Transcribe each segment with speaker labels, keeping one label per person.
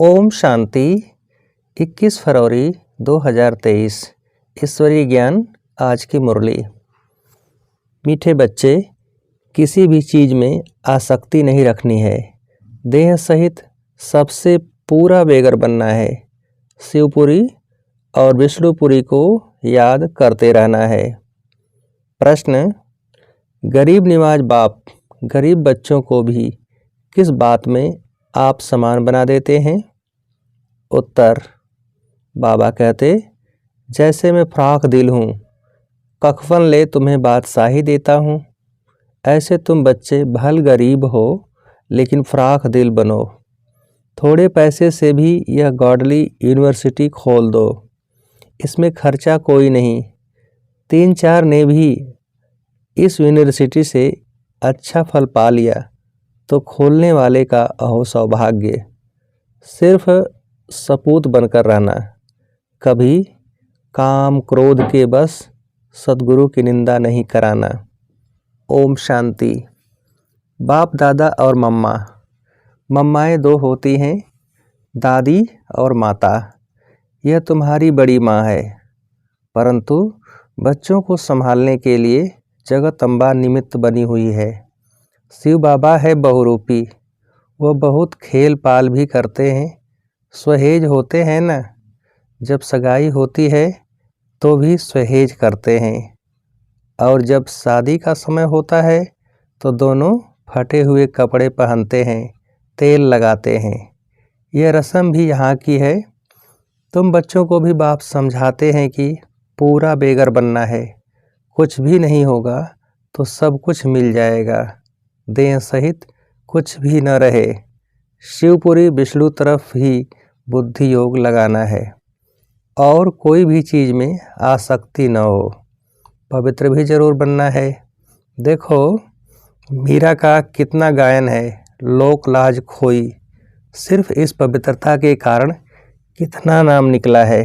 Speaker 1: ओम शांति। 21 फरवरी 2023 ईश्वरीय ज्ञान। आज की मुरली। मीठे बच्चे, किसी भी चीज़ में आसक्ति नहीं रखनी है। देह सहित सबसे पूरा बेगर बनना है। शिवपुरी और विष्णुपुरी को याद करते रहना है। प्रश्न: गरीब निवाज बाप गरीब बच्चों को भी किस बात में आप समान बना देते हैं? उत्तर: बाबा कहते, जैसे मैं फ्राक दिल हूँ, कफन ले तुम्हें बादशाही देता हूँ, ऐसे तुम बच्चे भल गरीब हो लेकिन फ्राक दिल बनो। थोड़े पैसे से भी यह गॉडली यूनिवर्सिटी खोल दो, इसमें खर्चा कोई नहीं। 3-4 ने भी इस यूनिवर्सिटी से अच्छा फल पा लिया तो खोलने वाले का अहो सौभाग्य। सिर्फ सपूत बनकर रहना, कभी काम क्रोध के बस सद्गुरु की निंदा नहीं कराना। ओम शांति। बाप दादा और मम्मा। मम्माएँ 2 होती हैं, दादी और माता। यह तुम्हारी बड़ी माँ है, परंतु बच्चों को संभालने के लिए जगदम्बा निमित्त बनी हुई है। शिव बाबा है बहुरूपी, वह बहुत खेल पाल भी करते हैं। सहेज होते हैं ना, जब सगाई होती है तो भी सहेज करते हैं, और जब शादी का समय होता है तो दोनों फटे हुए कपड़े पहनते हैं, तेल लगाते हैं। यह रस्म भी यहाँ की है। तुम बच्चों को भी बाप समझाते हैं कि पूरा बेगर बनना है, कुछ भी नहीं होगा तो सब कुछ मिल जाएगा, देह सहित कुछ भी न रहे। शिवपुरी विष्णु तरफ ही बुद्धि योग लगाना है और कोई भी चीज़ में आसक्ति न हो। पवित्र भी जरूर बनना है। देखो मीरा का कितना गायन है, लोक लाज खोई। सिर्फ इस पवित्रता के कारण कितना नाम निकला है।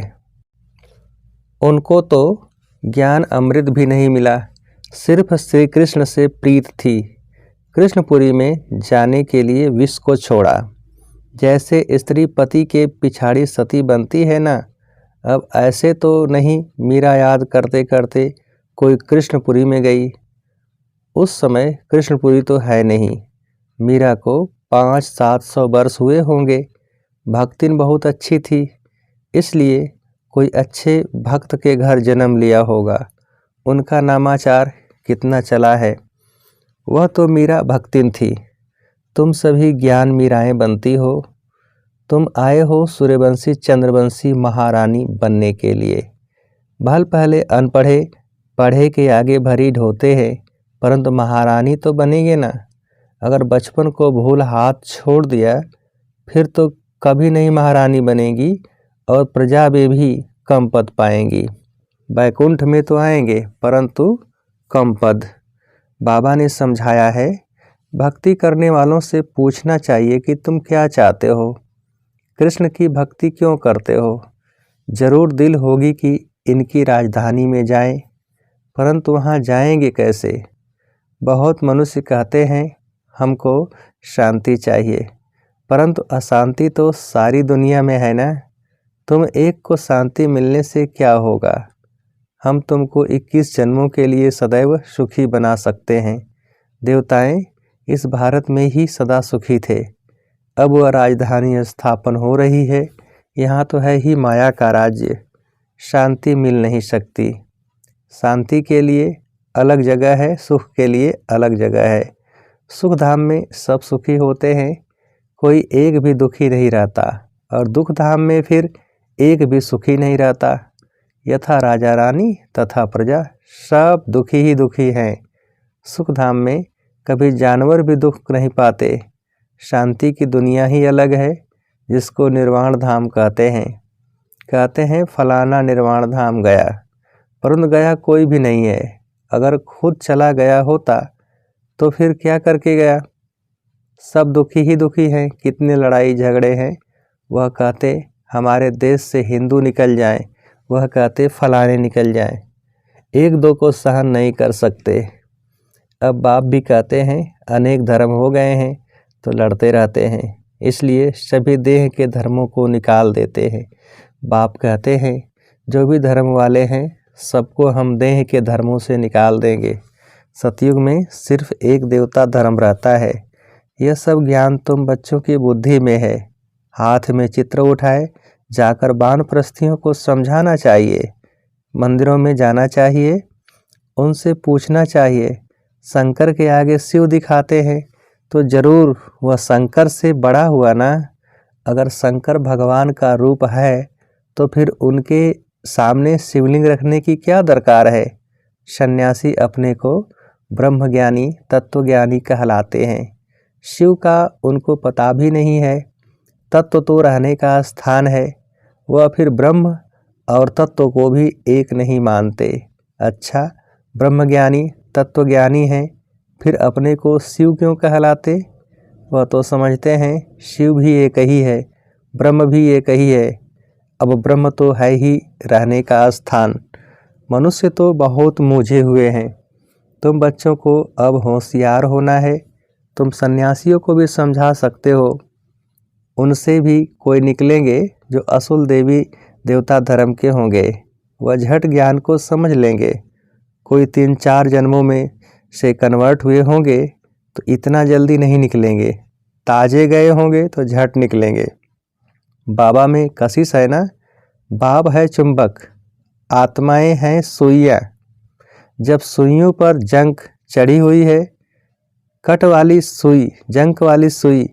Speaker 1: उनको तो ज्ञान अमृत भी नहीं मिला, सिर्फ श्री कृष्ण से प्रीत थी। कृष्णपुरी में जाने के लिए विष को छोड़ा। जैसे स्त्री पति के पिछाड़ी सती बनती है ना, अब ऐसे तो नहीं मीरा याद करते करते कोई कृष्णपुरी में गई। उस समय कृष्णपुरी तो है नहीं। मीरा को 500-700 वर्ष हुए होंगे। भक्तिन बहुत अच्छी थी, इसलिए कोई अच्छे भक्त के घर जन्म लिया होगा। उनका नामाचार कितना चला है। वह तो मीरा भक्तिन थी। तुम सभी ज्ञान मीराएं बनती हो। तुम आए हो सूर्यवंशी चंद्रवंशी महारानी बनने के लिए। भल पहले अनपढ़े पढ़े के आगे भरी ढोते हैं, परंतु महारानी तो बनेंगे ना। अगर बचपन को भूल हाथ छोड़ दिया फिर तो कभी नहीं महारानी बनेगी और प्रजा में भी कम पद पाएंगी। बैकुंठ में तो आएंगे परंतु कम पद। बाबा ने समझाया है, भक्ति करने वालों से पूछना चाहिए कि तुम क्या चाहते हो, कृष्ण की भक्ति क्यों करते हो। जरूर दिल होगी कि इनकी राजधानी में जाएं, परंतु वहाँ जाएंगे कैसे। बहुत मनुष्य कहते हैं हमको शांति चाहिए, परंतु अशांति तो सारी दुनिया में है ना। तुम एक को शांति मिलने से क्या होगा। हम तुमको 21 जन्मों के लिए सदैव सुखी बना सकते हैं। देवताएं इस भारत में ही सदा सुखी थे। अब वह राजधानी स्थापन हो रही है, यहाँ तो है ही माया का राज्य। शांति मिल नहीं सकती। शांति के लिए अलग जगह है, सुख के लिए अलग जगह है। सुख धाम में सब सुखी होते हैं, कोई एक भी दुखी नहीं रहता, और दुख धाम में फिर एक भी सुखी नहीं रहता। यथा राजा रानी तथा प्रजा सब दुखी ही दुखी हैं। सुख धाम में कभी जानवर भी दुख नहीं पाते। शांति की दुनिया ही अलग है, जिसको निर्वाण धाम कहते हैं। कहते हैं फलाना निर्वाण धाम गया, परंतु गया कोई भी नहीं है। अगर खुद चला गया होता तो फिर क्या करके गया। सब दुखी ही दुखी हैं, कितने लड़ाई झगड़े हैं। वह कहते हमारे देश से हिंदू निकल जाएं, वह कहते फलाने निकल जाएं। 1-2 को सहन नहीं कर सकते। अब बाप भी कहते हैं अनेक धर्म हो गए हैं तो लड़ते रहते हैं। इसलिए सभी देह के धर्मों को निकाल देते हैं। बाप कहते हैं जो भी धर्म वाले हैं सबको हम देह के धर्मों से निकाल देंगे। सतयुग में सिर्फ एक देवता धर्म रहता है। यह सब ज्ञान तुम बच्चों की बुद्धि में है। हाथ में चित्र उठाए जाकर वानप्रस्थियों को समझाना चाहिए, मंदिरों में जाना चाहिए, उनसे पूछना चाहिए। शंकर के आगे शिव दिखाते हैं तो जरूर वह शंकर से बड़ा हुआ ना। अगर शंकर भगवान का रूप है तो फिर उनके सामने शिवलिंग रखने की क्या दरकार है। सन्यासी अपने को ब्रह्मज्ञानी तत्वज्ञानी कहलाते हैं। शिव का उनको पता भी नहीं है। तत्व तो रहने का स्थान है, वह फिर ब्रह्म और तत्व को भी एक नहीं मानते। अच्छा, ब्रह्मज्ञानी तत्वज्ञानी हैं, फिर अपने को शिव क्यों कहलाते। वह तो समझते हैं शिव भी एक ही है, ब्रह्म भी एक ही है। अब ब्रह्म तो है ही रहने का स्थान। मनुष्य तो बहुत मूझे हुए हैं। तुम बच्चों को अब होशियार होना है। तुम सन्यासियों को भी समझा सकते हो, उनसे भी कोई निकलेंगे जो असुल देवी देवता धर्म के होंगे। वह झट ज्ञान को समझ लेंगे। कोई 3-4 जन्मों में से कन्वर्ट हुए होंगे तो इतना जल्दी नहीं निकलेंगे। ताजे गए होंगे तो झट निकलेंगे। बाबा में कशिश है ना। बाब है चुंबक, आत्माएं हैं सुइयाँ। जब सुइयों पर जंक चढ़ी हुई है, कट वाली सुई, जंक वाली सुई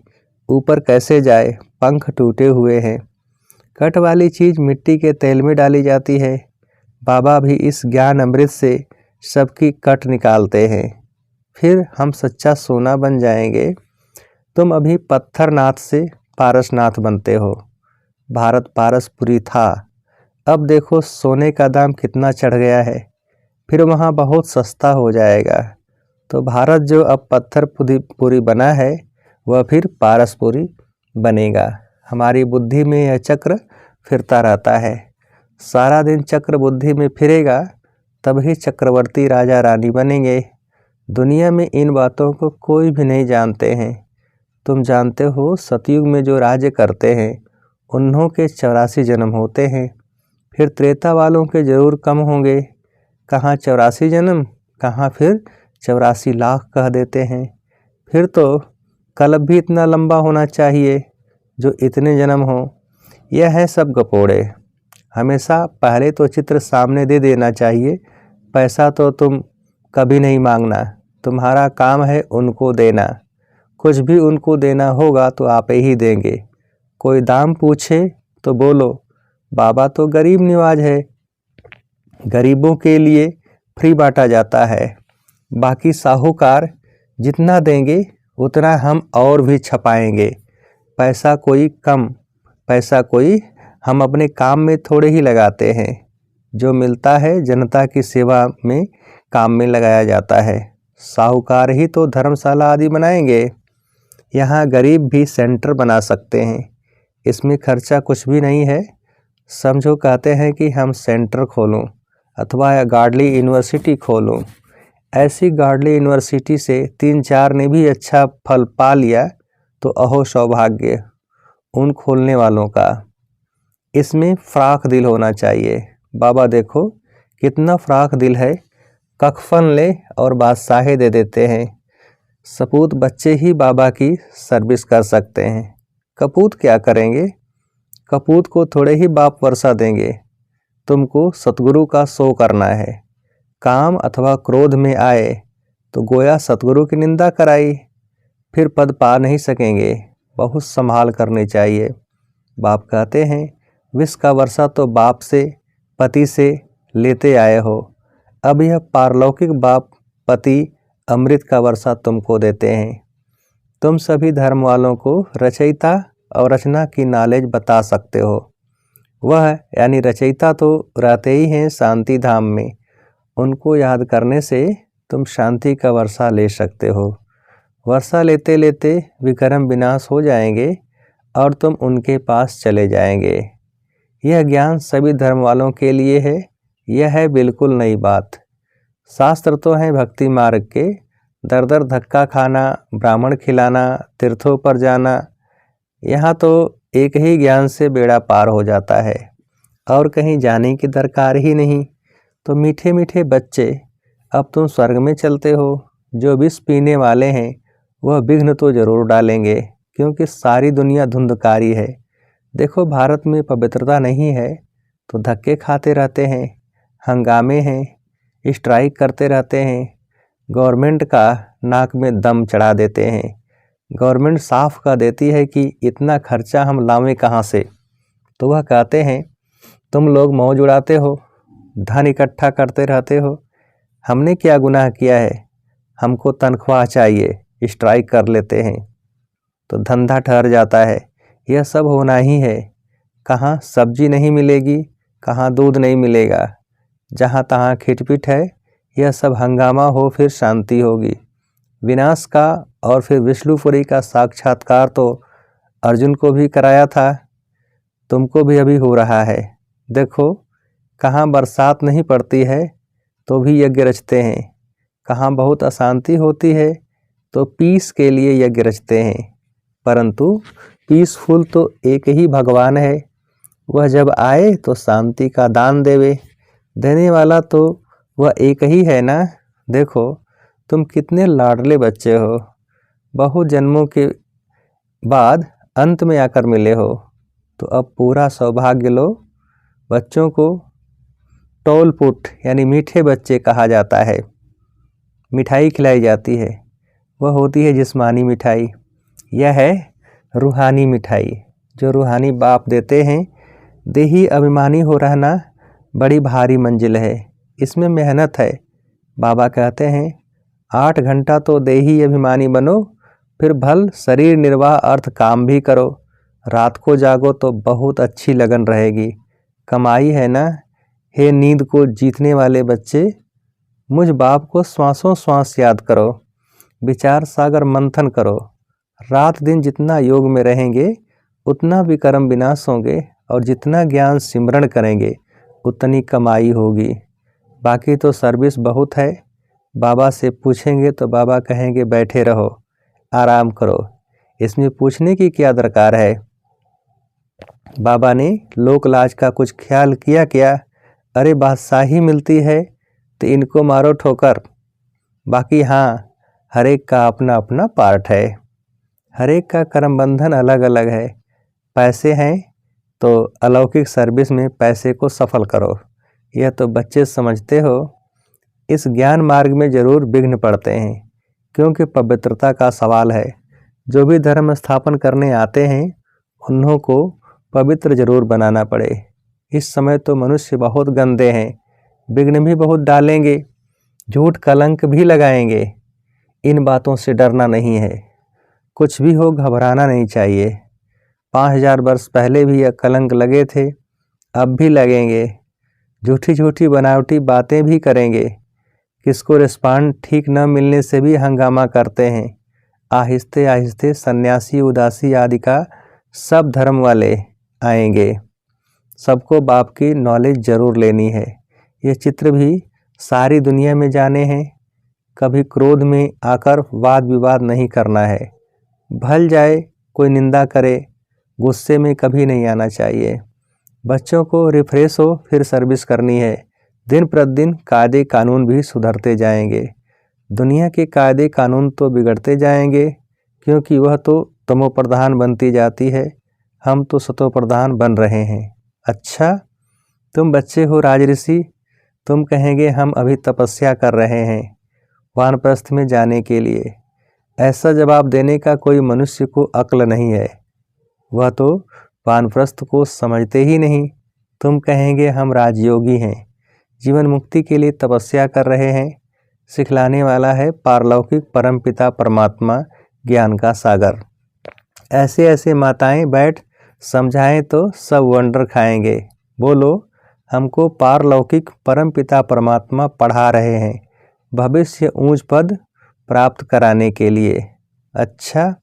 Speaker 1: ऊपर कैसे जाए। पंख टूटे हुए हैं। कट वाली चीज़ मिट्टी के तेल में डाली जाती है। बाबा भी इस ज्ञान अमृत से सबकी कट निकालते हैं, फिर हम सच्चा सोना बन जाएंगे। तुम अभी पत्थरनाथ से पारसनाथ बनते हो। भारत पारसपुरी था, अब देखो सोने का दाम कितना चढ़ गया है, फिर वहाँ बहुत सस्ता हो जाएगा। तो भारत जो अब पत्थरपुरी बना है वह फिर पारसपुरी बनेगा। हमारी बुद्धि में यह चक्र फिरता रहता है। सारा दिन चक्र बुद्धि में फिरेगा तभी चक्रवर्ती राजा रानी बनेंगे। दुनिया में इन बातों को कोई भी नहीं जानते हैं। तुम जानते हो सतयुग में जो राज्य करते हैं उन्हों के 84 जन्म होते हैं। फिर त्रेता वालों के जरूर कम होंगे। कहाँ 84 जन्म, कहाँ फिर 84 लाख कह देते हैं। फिर तो कल्प भी इतना लंबा होना चाहिए जो इतने जन्म हो। यह है सब गपोड़े। हमेशा पहले तो चित्र सामने दे देना चाहिए। पैसा तो तुम कभी नहीं मांगना, तुम्हारा काम है उनको देना। कुछ भी उनको देना होगा तो आप ही देंगे। कोई दाम पूछे तो बोलो बाबा तो गरीब निवाज है, गरीबों के लिए फ्री बांटा जाता है। बाकी साहूकार जितना देंगे उतना हम और भी छपाएंगे। पैसा कोई कम, पैसा कोई हम अपने काम में थोड़े ही लगाते हैं। जो मिलता है जनता की सेवा में काम में लगाया जाता है। साहूकार ही तो धर्मशाला आदि बनाएंगे। यहाँ गरीब भी सेंटर बना सकते हैं, इसमें खर्चा कुछ भी नहीं है। समझो कहते हैं कि हम सेंटर खोलूं अथवा गार्डली यूनिवर्सिटी खोलूं। ऐसी गार्डली यूनिवर्सिटी से 3-4 ने भी अच्छा फल पा लिया तो अहो सौभाग्य उन खोलने वालों का। इसमें फ्राख दिल होना चाहिए। बाबा देखो कितना फ्राख दिल है, कफन ले और बादशाही दे देते हैं। सपूत बच्चे ही बाबा की सर्विस कर सकते हैं। कपूत क्या करेंगे, कपूत को थोड़े ही बाप वर्षा देंगे। तुमको सतगुरु का शो करना है। काम अथवा क्रोध में आए तो गोया सतगुरु की निंदा कराई, फिर पद पा नहीं सकेंगे। बहुत संभाल करनी चाहिए। बाप कहते हैं विष का वर्षा तो बाप से पति से लेते आए हो, अब यह पारलौकिक बाप पति अमृत का वर्षा तुमको देते हैं। तुम सभी धर्म वालों को रचयिता और रचना की नॉलेज बता सकते हो। वह यानी रचयिता तो रहते ही हैं शांति धाम में, उनको याद करने से तुम शांति का वर्षा ले सकते हो। वर्षा लेते लेते विक्रम विनाश हो जाएंगे और तुम उनके पास चले जाएंगे। यह ज्ञान सभी धर्म वालों के लिए है। यह है बिल्कुल नई बात। शास्त्र तो हैं भक्ति मार्ग के, दर दर धक्का खाना, ब्राह्मण खिलाना, तीर्थों पर जाना, यहाँ तो एक ही ज्ञान से बेड़ा पार हो जाता है और कहीं जाने की दरकार ही नहीं। तो मीठे मीठे बच्चे, अब तुम स्वर्ग में चलते हो। जो विष पीने वाले हैं वह विघ्न तो जरूर डालेंगे, क्योंकि सारी दुनिया धुंधकारी है। देखो, भारत में पवित्रता नहीं है तो धक्के खाते रहते हैं, हंगामे हैं, स्ट्राइक करते रहते हैं, गवर्नमेंट का नाक में दम चढ़ा देते हैं। गवर्नमेंट साफ कह देती है कि इतना खर्चा हम लावें कहाँ से, तो वह कहते हैं तुम लोग मौज उड़ाते हो, धन इकट्ठा करते रहते हो। हमने क्या गुनाह किया है, हमको तनख्वाह चाहिए, स्ट्राइक कर लेते हैं तो धंधा ठहर जाता है। यह सब होना ही है। कहाँ सब्जी नहीं मिलेगी, कहाँ दूध नहीं मिलेगा, जहाँ तहाँ खिटपिट है। यह सब हंगामा हो फिर शांति होगी। विनाश का और फिर विष्णुपुरी का साक्षात्कार तो अर्जुन को भी कराया था, तुमको भी अभी हो रहा है। देखो, कहाँ बरसात नहीं पड़ती है तो भी यज्ञ रचते हैं, कहाँ बहुत अशांति होती है तो पीस के लिए यज्ञ रचते हैं। परंतु पीसफुल तो एक ही भगवान है। वह जब आए तो शांति का दान देवे, देने वाला तो वह एक ही है ना। देखो, तुम कितने लाडले बच्चे हो, बहुत जन्मों के बाद अंत में आकर मिले हो, तो अब पूरा सौभाग्य लो। बच्चों को टोलपुट यानी मीठे बच्चे कहा जाता है। मिठाई खिलाई जाती है, वह होती है जिस्मानी मिठाई। यह है रूहानी मिठाई, जो रूहानी बाप देते हैं। देही अभिमानी हो रहना बड़ी भारी मंजिल है, इसमें मेहनत है। बाबा कहते हैं 8 घंटा तो देही अभिमानी बनो, फिर भल शरीर निर्वाह अर्थ काम भी करो। रात को जागो तो बहुत अच्छी लगन रहेगी, कमाई है ना। हे नींद को जीतने वाले बच्चे, मुझ बाप को श्वासों श्वास याद करो, विचार सागर मंथन करो। रात दिन जितना योग में रहेंगे उतना विकर्म विनाश होंगे, और जितना ज्ञान सिमरण करेंगे उतनी कमाई होगी। बाकी तो सर्विस बहुत है। बाबा से पूछेंगे तो बाबा कहेंगे बैठे रहो, आराम करो, इसमें पूछने की क्या दरकार है। बाबा ने लोक लाज का कुछ ख्याल किया क्या? अरे बादशाही मिलती है तो इनको मारो ठोकर। बाकी हाँ, हर एक का अपना अपना पार्ट है, हर एक का कर्म बंधन अलग अलग है। पैसे हैं तो अलौकिक सर्विस में पैसे को सफल करो, यह तो बच्चे समझते हो। इस ज्ञान मार्ग में जरूर विघ्न पड़ते हैं, क्योंकि पवित्रता का सवाल है। जो भी धर्म स्थापन करने आते हैं उन्हों को पवित्र जरूर बनाना पड़े। इस समय तो मनुष्य बहुत गंदे हैं, विघ्न भी बहुत डालेंगे, झूठ कलंक भी लगाएंगे। इन बातों से डरना नहीं है, कुछ भी हो घबराना नहीं चाहिए। 5000 वर्ष पहले भी यह कलंक लगे थे, अब भी लगेंगे। झूठी झूठी बनावटी बातें भी करेंगे, किसको रिस्पांड ठीक न मिलने से भी हंगामा करते हैं। आहिस्ते आहिस्ते सन्यासी उदासी आदि का सब धर्म वाले आएंगे। सबको बाप की नॉलेज जरूर लेनी है। ये चित्र भी सारी दुनिया में जाने हैं। कभी क्रोध में आकर वाद विवाद नहीं करना है। भल जाए कोई निंदा करे, गुस्से में कभी नहीं आना चाहिए। बच्चों को रिफ्रेश हो फिर सर्विस करनी है। दिन प्रतिदिन कायदे कानून भी सुधरते जाएंगे। दुनिया के कायदे कानून तो बिगड़ते जाएंगे, क्योंकि वह तो तमो प्रधान बनती जाती है, हम तो सतो प्रधान बन रहे हैं। अच्छा, तुम बच्चे हो राजऋषि, तुम कहेंगे हम अभी तपस्या कर रहे हैं वानप्रस्थ में जाने के लिए। ऐसा जवाब देने का कोई मनुष्य को अक्ल नहीं है, वह तो वानप्रस्थ को समझते ही नहीं। तुम कहेंगे हम राजयोगी हैं, जीवन मुक्ति के लिए तपस्या कर रहे हैं। सिखलाने वाला है पारलौकिक परमपिता परमात्मा, ज्ञान का सागर। ऐसे ऐसे माताएं बैठ समझाएं तो सब वंडर खाएंगे। बोलो, हमको पारलौकिक परमपिता परमात्मा पढ़ा रहे हैं, भविष्य ऊंच पद प्राप्त कराने के लिए। अच्छा,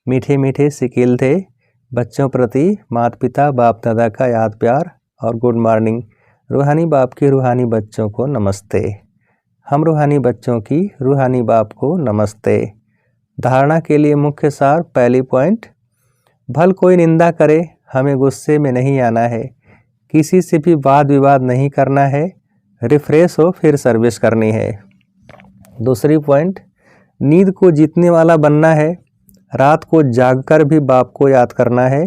Speaker 1: मीठे मीठे सिकिल थे बच्चों प्रति माता पिता बाप दादा का याद प्यार और गुड मॉर्निंग। रूहानी बाप के रूहानी बच्चों को नमस्ते। हम रूहानी बच्चों की रूहानी बाप को नमस्ते। धारणा के लिए मुख्य सार, पहली पॉइंट, भल कोई निंदा करे हमें गुस्से में नहीं आना है, किसी से भी वाद विवाद नहीं करना है, रिफ्रेश हो फिर सर्विस करनी है। दूसरी पॉइंट, नींद को जीतने वाला बनना है, रात को जागकर भी बाप को याद करना है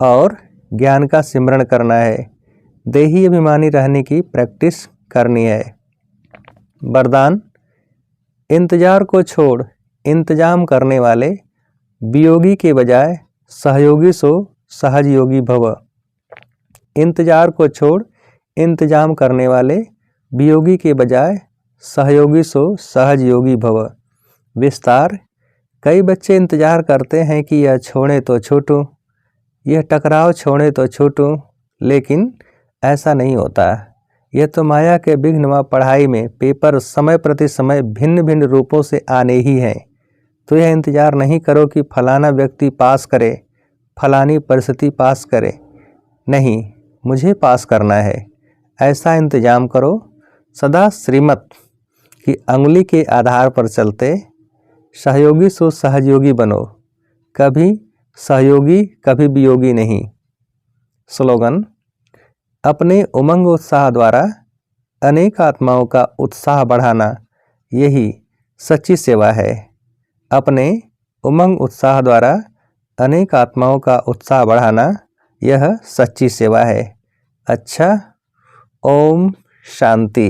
Speaker 1: और ज्ञान का सिमरण करना है, देही अभिमानी रहने की प्रैक्टिस करनी है। वरदान, इंतजार को छोड़ इंतजाम करने वाले, वियोगी के बजाय सहयोगी सो सहज योगी भव। इंतजार को छोड़ इंतजाम करने वाले, वियोगी के बजाय सहयोगी सो सहज योगी भव। विस्तार, कई बच्चे इंतजार करते हैं कि यह छोड़े तो छूटूं, यह टकराव छोड़े तो छूटूं, लेकिन ऐसा नहीं होता। यह तो माया के विघ्न पढ़ाई में पेपर समय प्रति समय भिन्न भिन्न रूपों से आने ही हैं। तो यह इंतजार नहीं करो कि फलाना व्यक्ति पास करे, फलानी परिस्थिति पास करे, नहीं, मुझे पास करना है। ऐसा इंतजाम करो, सदा श्रीमत की अंगुली के आधार पर चलते सहयोगी सो सहयोगी बनो, कभी सहयोगी कभी वियोगी नहीं। स्लोगन, अपने उमंग उत्साह द्वारा अनेक आत्माओं का उत्साह बढ़ाना यही सच्ची सेवा है। अपने उमंग उत्साह द्वारा अनेक आत्माओं का उत्साह बढ़ाना यह सच्ची सेवा है। अच्छा, ओम शांति।